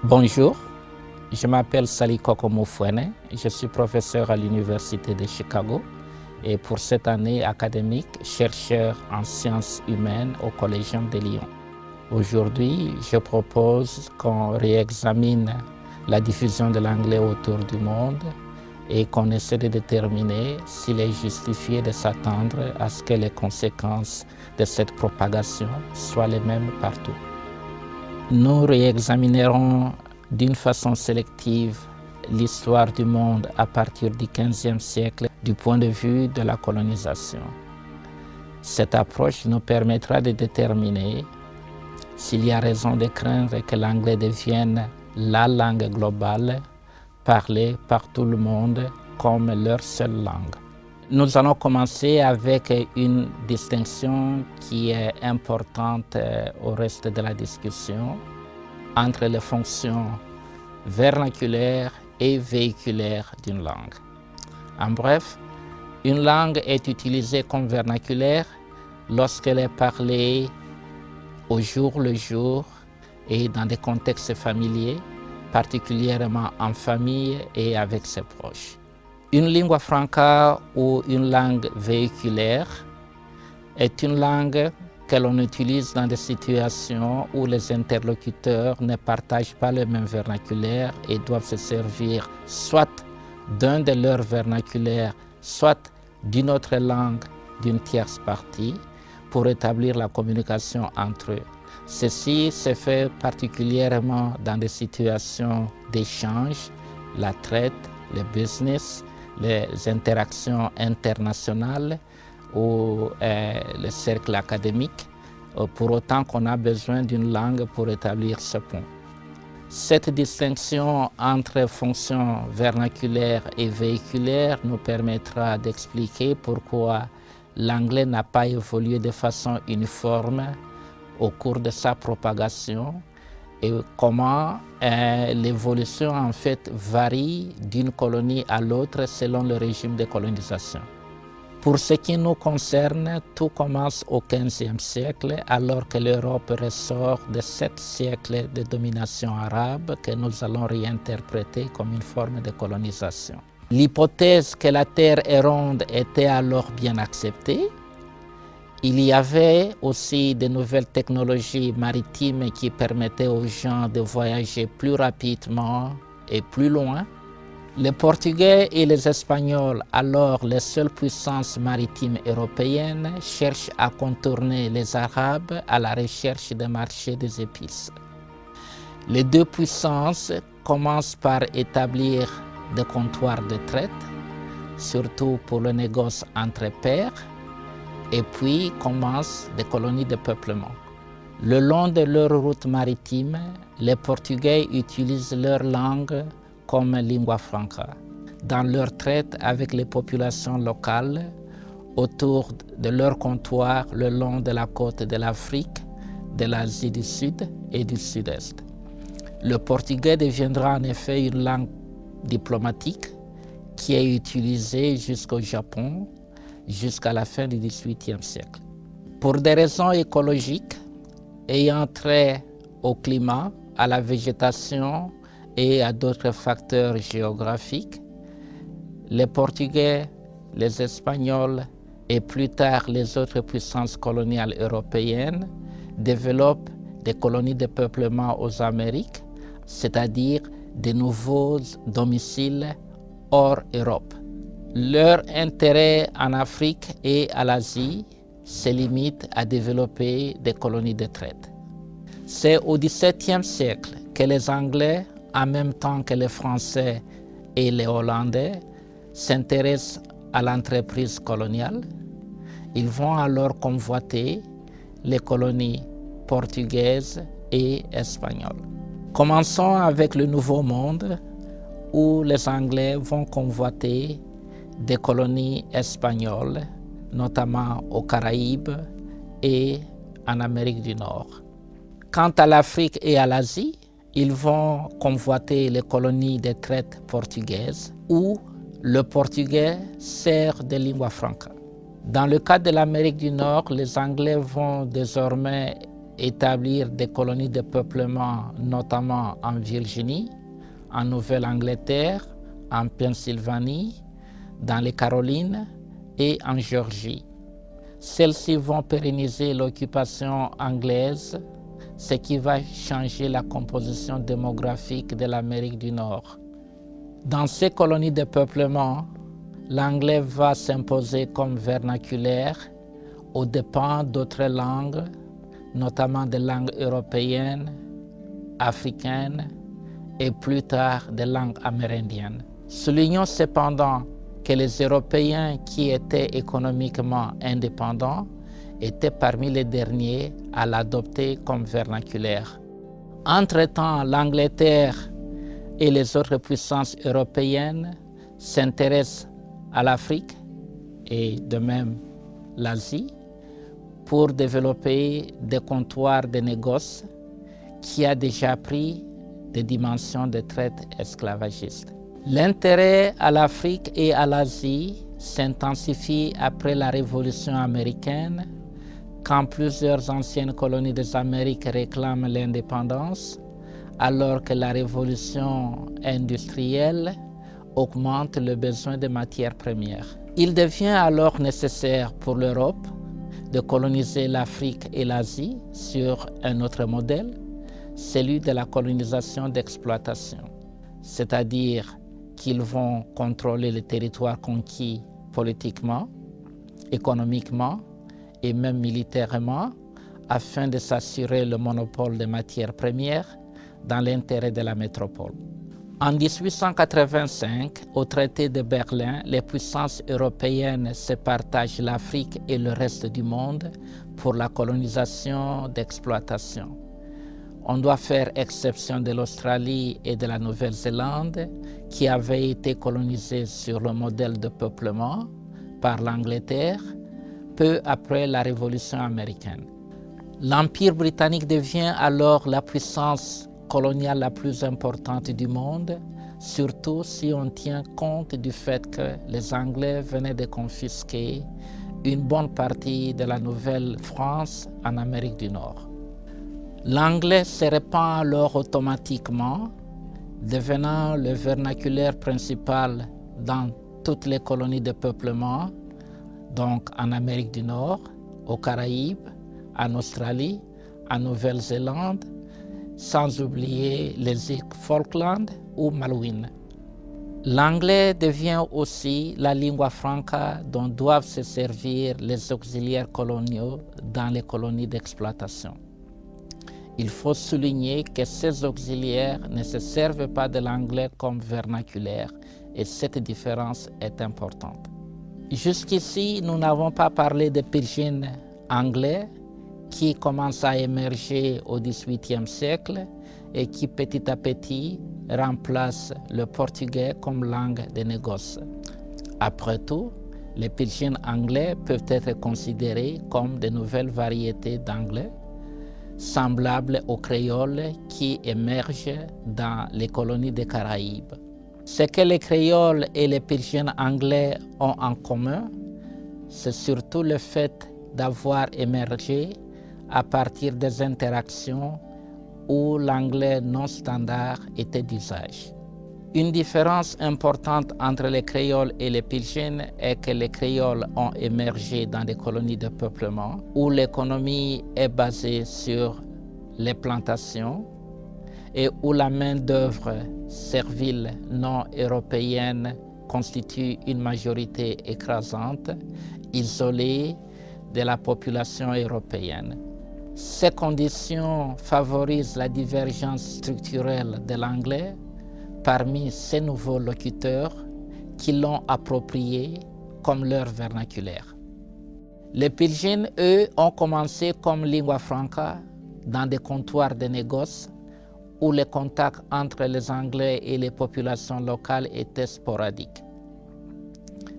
Bonjour, je m'appelle Sali Kokomofouene, je suis professeur à l'Université de Chicago et pour cette année académique, chercheur en sciences humaines au Collégium de Lyon. Aujourd'hui, je propose qu'on réexamine la diffusion de l'anglais autour du monde et qu'on essaie de déterminer s'il est justifié de s'attendre à ce que les conséquences de cette propagation soient les mêmes partout. Nous réexaminerons d'une façon sélective l'histoire du monde à partir du XVe siècle du point de vue de la colonisation. Cette approche nous permettra de déterminer s'il y a raison de craindre que l'anglais devienne la langue globale parlée par tout le monde comme leur seule langue. Nous allons commencer avec une distinction qui est importante au reste de la discussion entre les fonctions vernaculaires et véhiculaires d'une langue. En bref, une langue est utilisée comme vernaculaire lorsqu'elle est parlée au jour le jour et dans des contextes familiers, particulièrement en famille et avec ses proches. Une lingua franca ou une langue véhiculaire est une langue que l'on utilise dans des situations où les interlocuteurs ne partagent pas le même vernaculaire et doivent se servir soit d'un de leurs vernaculaires, soit d'une autre langue d'une tierce partie pour établir la communication entre eux. Ceci se fait particulièrement dans des situations d'échange, la traite, le business, les interactions internationales ou le cercle académique, pour autant qu'on a besoin d'une langue pour établir ce pont. Cette distinction entre fonctions vernaculaires et véhiculaires nous permettra d'expliquer pourquoi l'anglais n'a pas évolué de façon uniforme au cours de sa propagation et comment l'évolution en fait varie d'une colonie à l'autre selon le régime de colonisation. Pour ce qui nous concerne, tout commence au XVe siècle, alors que l'Europe ressort de 7 siècles de domination arabe que nous allons réinterpréter comme une forme de colonisation. L'hypothèse que la Terre est ronde était alors bien acceptée. Il y avait aussi de nouvelles technologies maritimes qui permettaient aux gens de voyager plus rapidement et plus loin. Les Portugais et les Espagnols, alors les seules puissances maritimes européennes, cherchent à contourner les Arabes à la recherche des marchés des épices. Les deux puissances commencent par établir des comptoirs de traite, surtout pour le négoce entre pairs, et puis commencent des colonies de peuplement. Le long de leur route maritime, les Portugais utilisent leur langue comme lingua franca dans leur traite avec les populations locales autour de leur comptoir le long de la côte de l'Afrique, de l'Asie du Sud et du Sud-Est. Le portugais deviendra en effet une langue diplomatique qui est utilisée jusqu'au Japon, jusqu'à la fin du XVIIIe siècle. Pour des raisons écologiques ayant trait au climat, à la végétation et à d'autres facteurs géographiques, les Portugais, les Espagnols et plus tard les autres puissances coloniales européennes développent des colonies de peuplement aux Amériques, c'est-à-dire de nouveaux domiciles hors Europe. Leur intérêt en Afrique et à l'Asie se limite à développer des colonies de traite. C'est au XVIIe siècle que les Anglais, en même temps que les Français et les Hollandais, s'intéressent à l'entreprise coloniale. Ils vont alors convoiter les colonies portugaises et espagnoles. Commençons avec le Nouveau Monde, où les Anglais vont convoiter des colonies espagnoles, notamment aux Caraïbes et en Amérique du Nord. Quant à l'Afrique et à l'Asie, ils vont convoiter les colonies de traite portugaises où le portugais sert de lingua franca. Dans le cas de l'Amérique du Nord, les Anglais vont désormais établir des colonies de peuplement, notamment en Virginie, en Nouvelle-Angleterre, en Pennsylvanie, dans les Carolines et en Géorgie. Celles-ci vont pérenniser l'occupation anglaise, ce qui va changer la composition démographique de l'Amérique du Nord. Dans ces colonies de peuplement, l'anglais va s'imposer comme vernaculaire aux dépens d'autres langues, notamment des langues européennes, africaines et plus tard des langues amérindiennes. Soulignons cependant que les Européens qui étaient économiquement indépendants étaient parmi les derniers à l'adopter comme vernaculaire. Entre-temps, l'Angleterre et les autres puissances européennes s'intéressent à l'Afrique et de même l'Asie pour développer des comptoirs de négoce qui a déjà pris des dimensions de traite esclavagiste. L'intérêt à l'Afrique et à l'Asie s'intensifie après la Révolution américaine, quand plusieurs anciennes colonies des Amériques réclament l'indépendance, alors que la révolution industrielle augmente le besoin de matières premières. Il devient alors nécessaire pour l'Europe de coloniser l'Afrique et l'Asie sur un autre modèle, celui de la colonisation d'exploitation, c'est-à-dire qu'ils vont contrôler les territoires conquis politiquement, économiquement et même militairement afin de s'assurer le monopole des matières premières dans l'intérêt de la métropole. En 1885, au traité de Berlin, les puissances européennes se partagent l'Afrique et le reste du monde pour la colonisation d'exploitation. On doit faire exception de l'Australie et de la Nouvelle-Zélande qui avaient été colonisées sur le modèle de peuplement par l'Angleterre peu après la Révolution américaine. L'Empire britannique devient alors la puissance coloniale la plus importante du monde, surtout si on tient compte du fait que les Anglais venaient de confisquer une bonne partie de la Nouvelle-France en Amérique du Nord. L'anglais se répand alors automatiquement, devenant le vernaculaire principal dans toutes les colonies de peuplement, donc en Amérique du Nord, aux Caraïbes, en Australie, en Nouvelle-Zélande, sans oublier les îles Falkland ou Malouines. L'anglais devient aussi la lingua franca dont doivent se servir les auxiliaires coloniaux dans les colonies d'exploitation. Il faut souligner que ces auxiliaires ne se servent pas de l'anglais comme vernaculaire et cette différence est importante. Jusqu'ici, nous n'avons pas parlé de pidgin anglais qui commence à émerger au XVIIIe siècle et qui petit à petit remplace le portugais comme langue de négoce. Après tout, les pidgins anglais peuvent être considérés comme de nouvelles variétés d'anglais, semblables aux créoles qui émergent dans les colonies des Caraïbes. Ce que les créoles et les pidgins anglais ont en commun, c'est surtout le fait d'avoir émergé à partir des interactions où l'anglais non standard était d'usage. Une différence importante entre les créoles et les pidgins est que les créoles ont émergé dans des colonies de peuplement où l'économie est basée sur les plantations et où la main-d'œuvre servile non européenne constitue une majorité écrasante, isolée de la population européenne. Ces conditions favorisent la divergence structurelle de l'anglais parmi ces nouveaux locuteurs qui l'ont approprié comme leur vernaculaire. Les pidgins, eux, ont commencé comme lingua franca dans des comptoirs de négoce où les contacts entre les Anglais et les populations locales étaient sporadiques.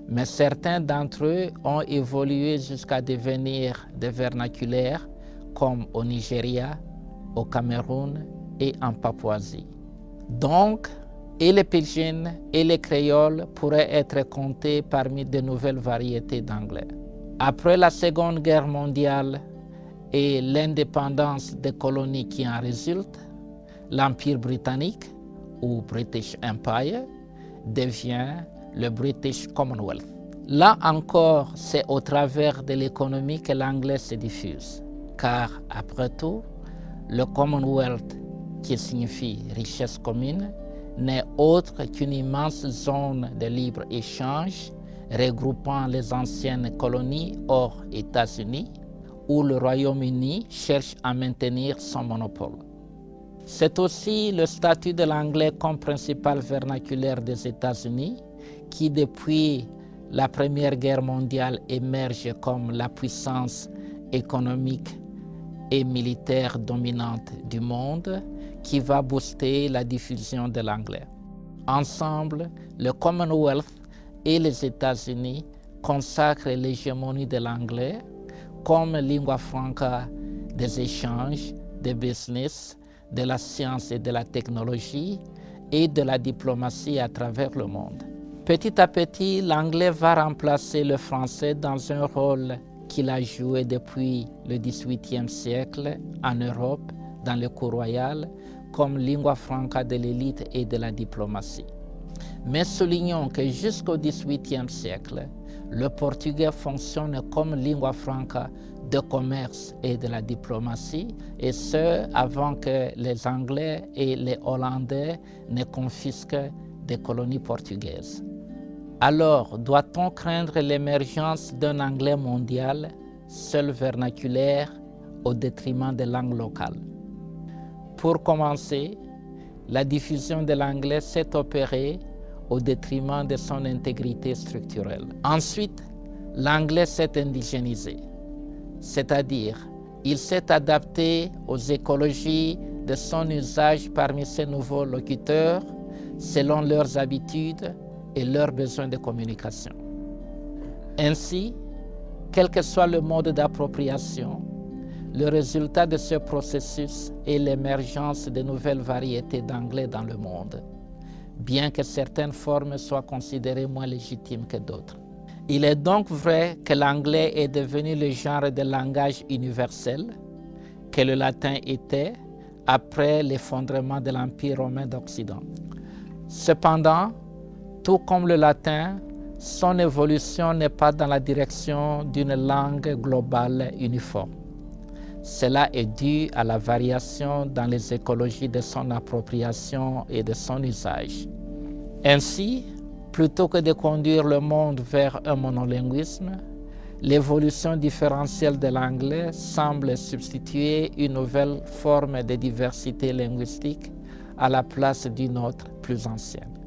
Mais certains d'entre eux ont évolué jusqu'à devenir des vernaculaires comme au Nigeria, au Cameroun et en Papouasie. Donc, et les pidgins et les créoles pourraient être comptés parmi de nouvelles variétés d'anglais. Après la Seconde Guerre mondiale et l'indépendance des colonies qui en résulte, l'Empire britannique, ou British Empire, devient le British Commonwealth. Là encore, c'est au travers de l'économie que l'anglais se diffuse, car après tout, le Commonwealth, qui signifie richesse commune, n'est autre qu'une immense zone de libre-échange regroupant les anciennes colonies hors États-Unis, où le Royaume-Uni cherche à maintenir son monopole. C'est aussi le statut de l'anglais comme principal vernaculaire des États-Unis qui, depuis la Première Guerre mondiale, émerge comme la puissance économique et militaire dominante du monde qui va booster la diffusion de l'anglais. Ensemble, le Commonwealth et les États-Unis consacrent l'hégémonie de l'anglais comme lingua franca des échanges, des business, de la science et de la technologie et de la diplomatie à travers le monde. Petit à petit, l'anglais va remplacer le français dans un rôle qu'il a joué depuis le XVIIIe siècle en Europe, dans le cour royal, comme lingua franca de l'élite et de la diplomatie. Mais soulignons que jusqu'au XVIIIe siècle, le portugais fonctionne comme lingua franca de commerce et de la diplomatie, et ce, avant que les Anglais et les Hollandais ne confisquent des colonies portugaises. Alors, doit-on craindre l'émergence d'un anglais mondial, seul vernaculaire, au détriment des langues locales? Pour commencer, la diffusion de l'anglais s'est opérée au détriment de son intégrité structurelle. Ensuite, l'anglais s'est indigénisé, c'est-à-dire il s'est adapté aux écologies de son usage parmi ses nouveaux locuteurs selon leurs habitudes et leurs besoins de communication. Ainsi, quel que soit le mode d'appropriation, le résultat de ce processus est l'émergence de nouvelles variétés d'anglais dans le monde, bien que certaines formes soient considérées moins légitimes que d'autres. Il est donc vrai que l'anglais est devenu le genre de langage universel que le latin était après l'effondrement de l'Empire romain d'Occident. Cependant, tout comme le latin, son évolution n'est pas dans la direction d'une langue globale uniforme. Cela est dû à la variation dans les écologies de son appropriation et de son usage. Ainsi, plutôt que de conduire le monde vers un monolinguisme, l'évolution différentielle de l'anglais semble substituer une nouvelle forme de diversité linguistique à la place d'une autre plus ancienne.